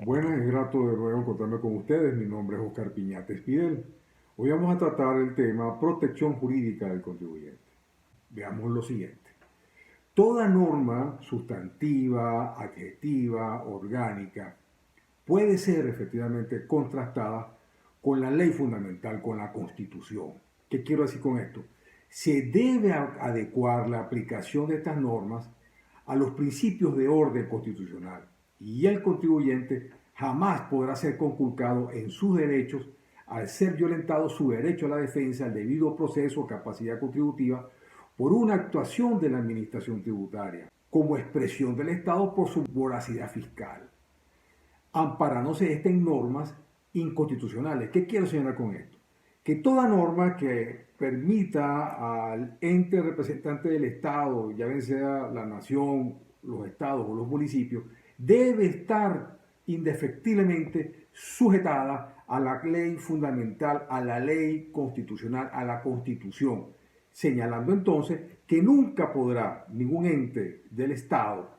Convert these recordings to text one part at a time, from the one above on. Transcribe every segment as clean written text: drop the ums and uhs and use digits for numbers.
Buenas, es grato de nuevo encontrarme con ustedes. Mi nombre es Oscar Piñate Espidel. Hoy vamos a tratar el tema protección jurídica del contribuyente. Veamos lo siguiente. Toda norma sustantiva, adjetiva, orgánica, puede ser efectivamente contrastada con la ley fundamental, con la Constitución. ¿Qué quiero decir con esto? Se debe adecuar la aplicación de estas normas a los principios de orden constitucional y el contribuyente jamás podrá ser conculcado en sus derechos al ser violentado su derecho a la defensa, al debido proceso o capacidad contributiva por una actuación de la administración tributaria como expresión del Estado por su voracidad fiscal, amparándose esta en normas inconstitucionales. ¿Qué quiero señalar con esto? Que toda norma que permita al ente representante del Estado, ya bien sea la nación, los estados o los municipios, debe estar indefectiblemente sujetada a la ley fundamental, a la ley constitucional, a la Constitución, señalando entonces que nunca podrá ningún ente del Estado,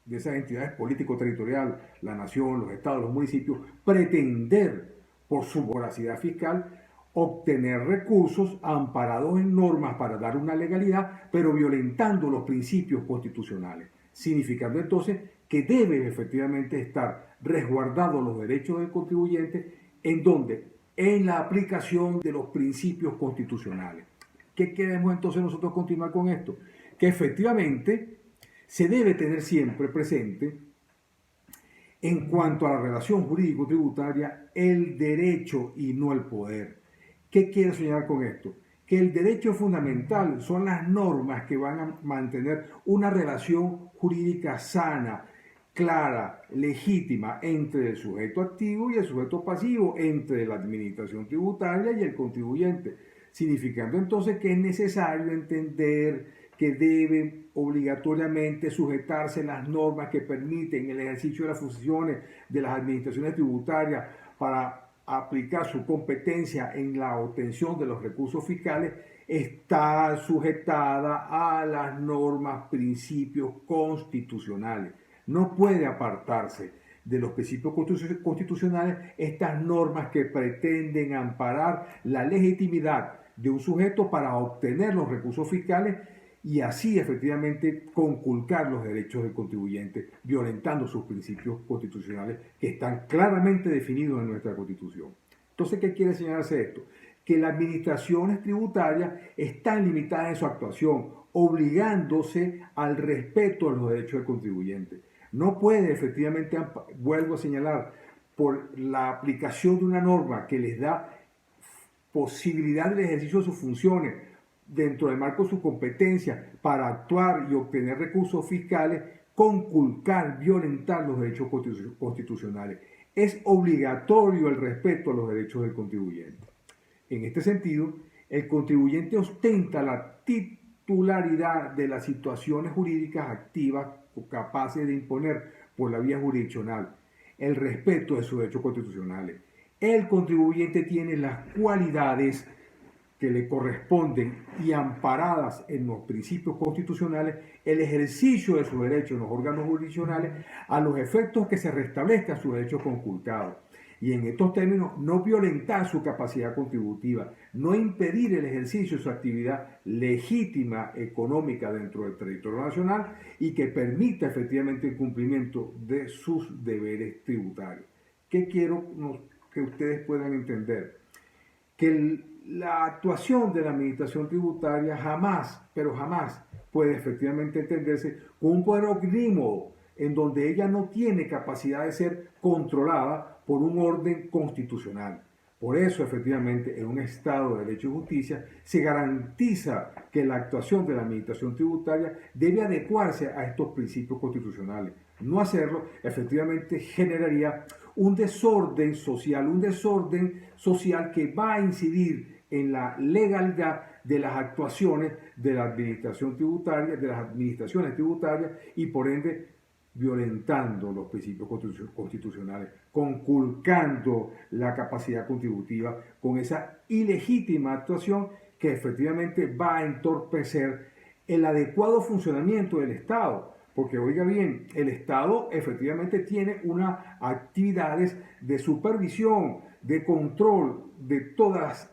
de esas entidades político-territoriales, la nación, los estados, los municipios, pretender por su voracidad fiscal obtener recursos amparados en normas para dar una legalidad, pero violentando los principios constitucionales, significando entonces que deben efectivamente estar resguardados los derechos del contribuyente, en donde en la aplicación de los principios constitucionales. ¿Qué queremos entonces nosotros continuar con esto? Que efectivamente se debe tener siempre presente, en cuanto a la relación jurídico-tributaria, el derecho y no el poder. ¿Qué quiero señalar con esto? Que el derecho fundamental son las normas que van a mantener una relación jurídica sana, clara, legítima entre el sujeto activo y el sujeto pasivo, entre la administración tributaria y el contribuyente, significando entonces que es necesario entender que deben obligatoriamente sujetarse las normas que permiten el ejercicio de las funciones de las administraciones tributarias para aplicar su competencia en la obtención de los recursos fiscales, está sujetada a las normas, principios constitucionales. No puede apartarse de los principios constitucionales estas normas que pretenden amparar la legitimidad de un sujeto para obtener los recursos fiscales y así efectivamente conculcar los derechos del contribuyente, violentando sus principios constitucionales que están claramente definidos en nuestra Constitución. Entonces, ¿qué quiere señalarse esto? Que las administraciones tributarias están limitadas en su actuación, obligándose al respeto de los derechos del contribuyente. No puede efectivamente, vuelvo a señalar, por la aplicación de una norma que les da posibilidad del ejercicio de sus funciones, dentro del marco de su competencia para actuar y obtener recursos fiscales, conculcar, violentar los derechos constitucionales. Es obligatorio el respeto a los derechos del contribuyente. En este sentido, el contribuyente ostenta la titularidad de las situaciones jurídicas activas capaces de imponer por la vía jurisdiccional el respeto de sus derechos constitucionales. El contribuyente tiene las cualidades que le corresponden y amparadas en los principios constitucionales, el ejercicio de sus derechos en los órganos jurisdiccionales a los efectos que se restablezcan sus derechos conculcados. Y en estos términos, no violentar su capacidad contributiva, no impedir el ejercicio de su actividad legítima económica dentro del territorio nacional y que permita efectivamente el cumplimiento de sus deberes tributarios. ¿Qué quiero que ustedes puedan entender? Que la actuación de la administración tributaria jamás, pero jamás puede efectivamente entenderse con un poder omnímodo en donde ella no tiene capacidad de ser controlada por un orden constitucional. Por eso, efectivamente, en un Estado de Derecho y Justicia se garantiza que la actuación de la administración tributaria debe adecuarse a estos principios constitucionales. No hacerlo, efectivamente, generaría un desorden social que va a incidir en la legalidad de las actuaciones de la administración tributaria, de las administraciones tributarias y por ende violentando los principios constitucionales, conculcando la capacidad contributiva con esa ilegítima actuación que efectivamente va a entorpecer el adecuado funcionamiento del Estado, porque oiga bien, el Estado efectivamente tiene unas actividades de supervisión, de control de todos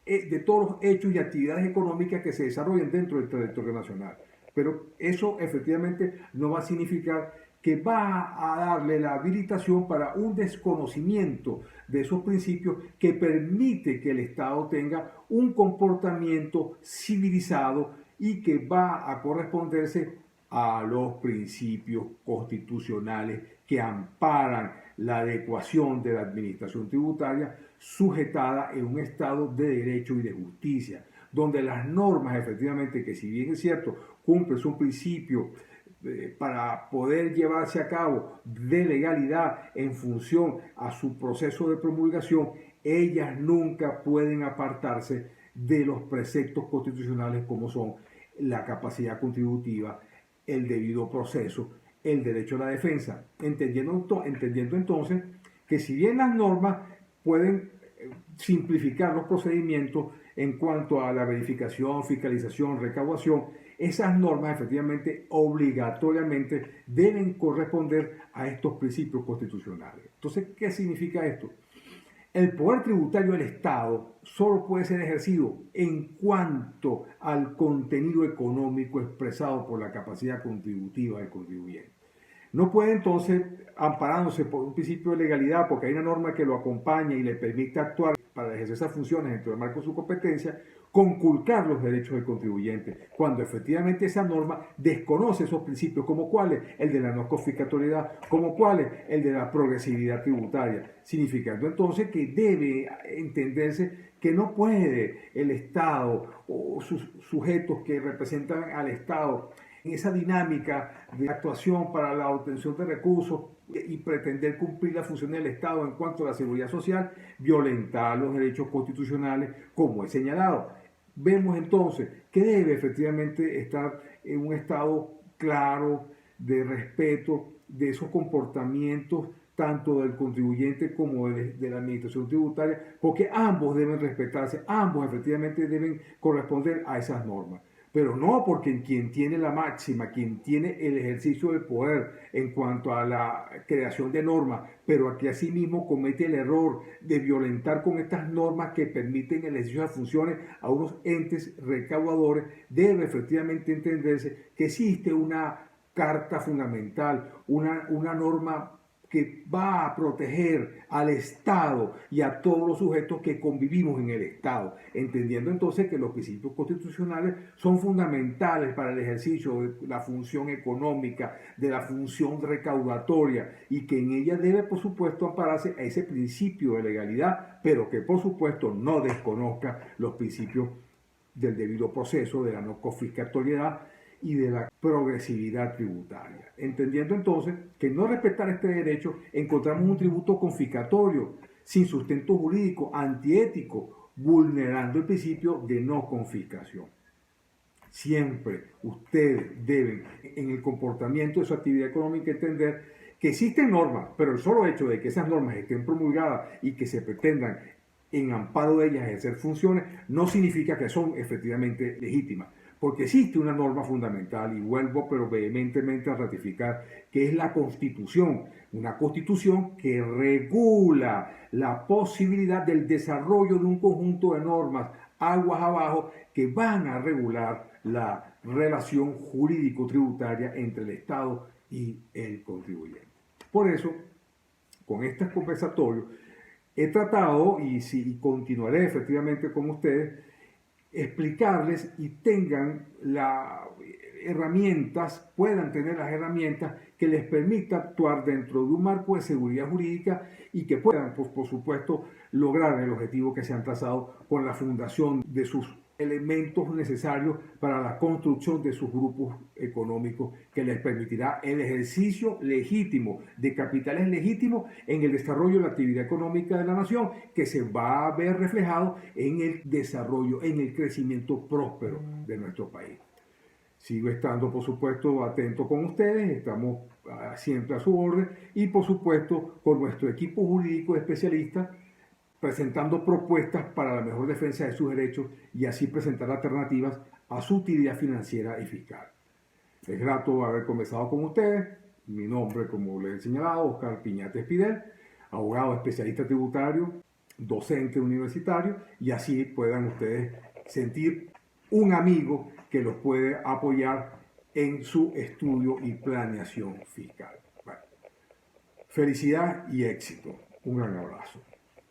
los hechos y actividades económicas que se desarrollan dentro del territorio nacional. Pero eso efectivamente no va a significar que va a darle la habilitación para un desconocimiento de esos principios que permite que el Estado tenga un comportamiento civilizado y que va a corresponderse a los principios constitucionales que amparan la adecuación de la administración tributaria sujetada en un Estado de derecho y de justicia, donde las normas efectivamente, que si bien es cierto, cumplen su principio para poder llevarse a cabo de legalidad en función a su proceso de promulgación, ellas nunca pueden apartarse de los preceptos constitucionales como son la capacidad contributiva, el debido proceso, el derecho a la defensa, entendiendo entonces que si bien las normas pueden simplificar los procedimientos en cuanto a la verificación, fiscalización, recaudación, esas normas efectivamente obligatoriamente deben corresponder a estos principios constitucionales. Entonces, ¿qué significa esto? El poder tributario del Estado solo puede ser ejercido en cuanto al contenido económico expresado por la capacidad contributiva del contribuyente. No puede entonces, amparándose por un principio de legalidad, porque hay una norma que lo acompaña y le permite actuar para ejercer esas funciones dentro del marco de su competencia, conculcar los derechos del contribuyente, cuando efectivamente esa norma desconoce esos principios, como cuáles, el de la no confiscatoriedad, como cuáles, el de la progresividad tributaria, significando entonces que debe entenderse que no puede el Estado o sus sujetos que representan al Estado en esa dinámica de actuación para la obtención de recursos y pretender cumplir la función del Estado en cuanto a la seguridad social, violentar los derechos constitucionales como he señalado. Vemos entonces que debe efectivamente estar en un estado claro de respeto de esos comportamientos tanto del contribuyente como de la administración tributaria, porque ambos deben respetarse, ambos efectivamente deben corresponder a esas normas. Pero no porque quien tiene la máxima, quien tiene el ejercicio del poder en cuanto a la creación de normas, pero aquí asimismo comete el error de violentar con estas normas que permiten el ejercicio de funciones a unos entes recaudadores, debe efectivamente entenderse que existe una carta fundamental, una norma que va a proteger al Estado y a todos los sujetos que convivimos en el Estado, entendiendo entonces que los principios constitucionales son fundamentales para el ejercicio de la función económica, de la función recaudatoria, y que en ella debe, por supuesto, ampararse a ese principio de legalidad, pero que, por supuesto, no desconozca los principios del debido proceso, de la no confiscatoriedad y de la progresividad tributaria. Entendiendo entonces que no respetar este derecho encontramos un tributo confiscatorio, sin sustento jurídico, antiético, vulnerando el principio de no confiscación. Siempre ustedes deben, en el comportamiento de su actividad económica, entender que existen normas, pero el solo hecho de que esas normas estén promulgadas y que se pretendan en amparo de ellas ejercer funciones, no significa que son efectivamente legítimas. Porque existe una norma fundamental, y vuelvo pero vehementemente a ratificar, que es la Constitución, una Constitución que regula la posibilidad del desarrollo de un conjunto de normas aguas abajo que van a regular la relación jurídico-tributaria entre el Estado y el contribuyente. Por eso, con estos conversatorios, he tratado, y continuaré efectivamente con ustedes, explicarles y tengan las herramientas, puedan tener las herramientas que les permita actuar dentro de un marco de seguridad jurídica y que puedan, pues, por supuesto, lograr el objetivo que se han trazado con la fundación de sus elementos necesarios para la construcción de sus grupos económicos que les permitirá el ejercicio legítimo de capitales legítimos en el desarrollo de la actividad económica de la nación, que se va a ver reflejado en el desarrollo, en el crecimiento próspero de nuestro país. Sigo estando, por supuesto, atento con ustedes, estamos siempre a su orden y, por supuesto, con nuestro equipo jurídico de especialistas, presentando propuestas para la mejor defensa de sus derechos y así presentar alternativas a su utilidad financiera y fiscal. Es grato haber conversado con ustedes. Mi nombre, como les he señalado, Oscar Piñate Espidel, abogado especialista tributario, docente universitario, y así puedan ustedes sentir un amigo que los puede apoyar en su estudio y planeación fiscal. Bueno, felicidad y éxito. Un gran abrazo.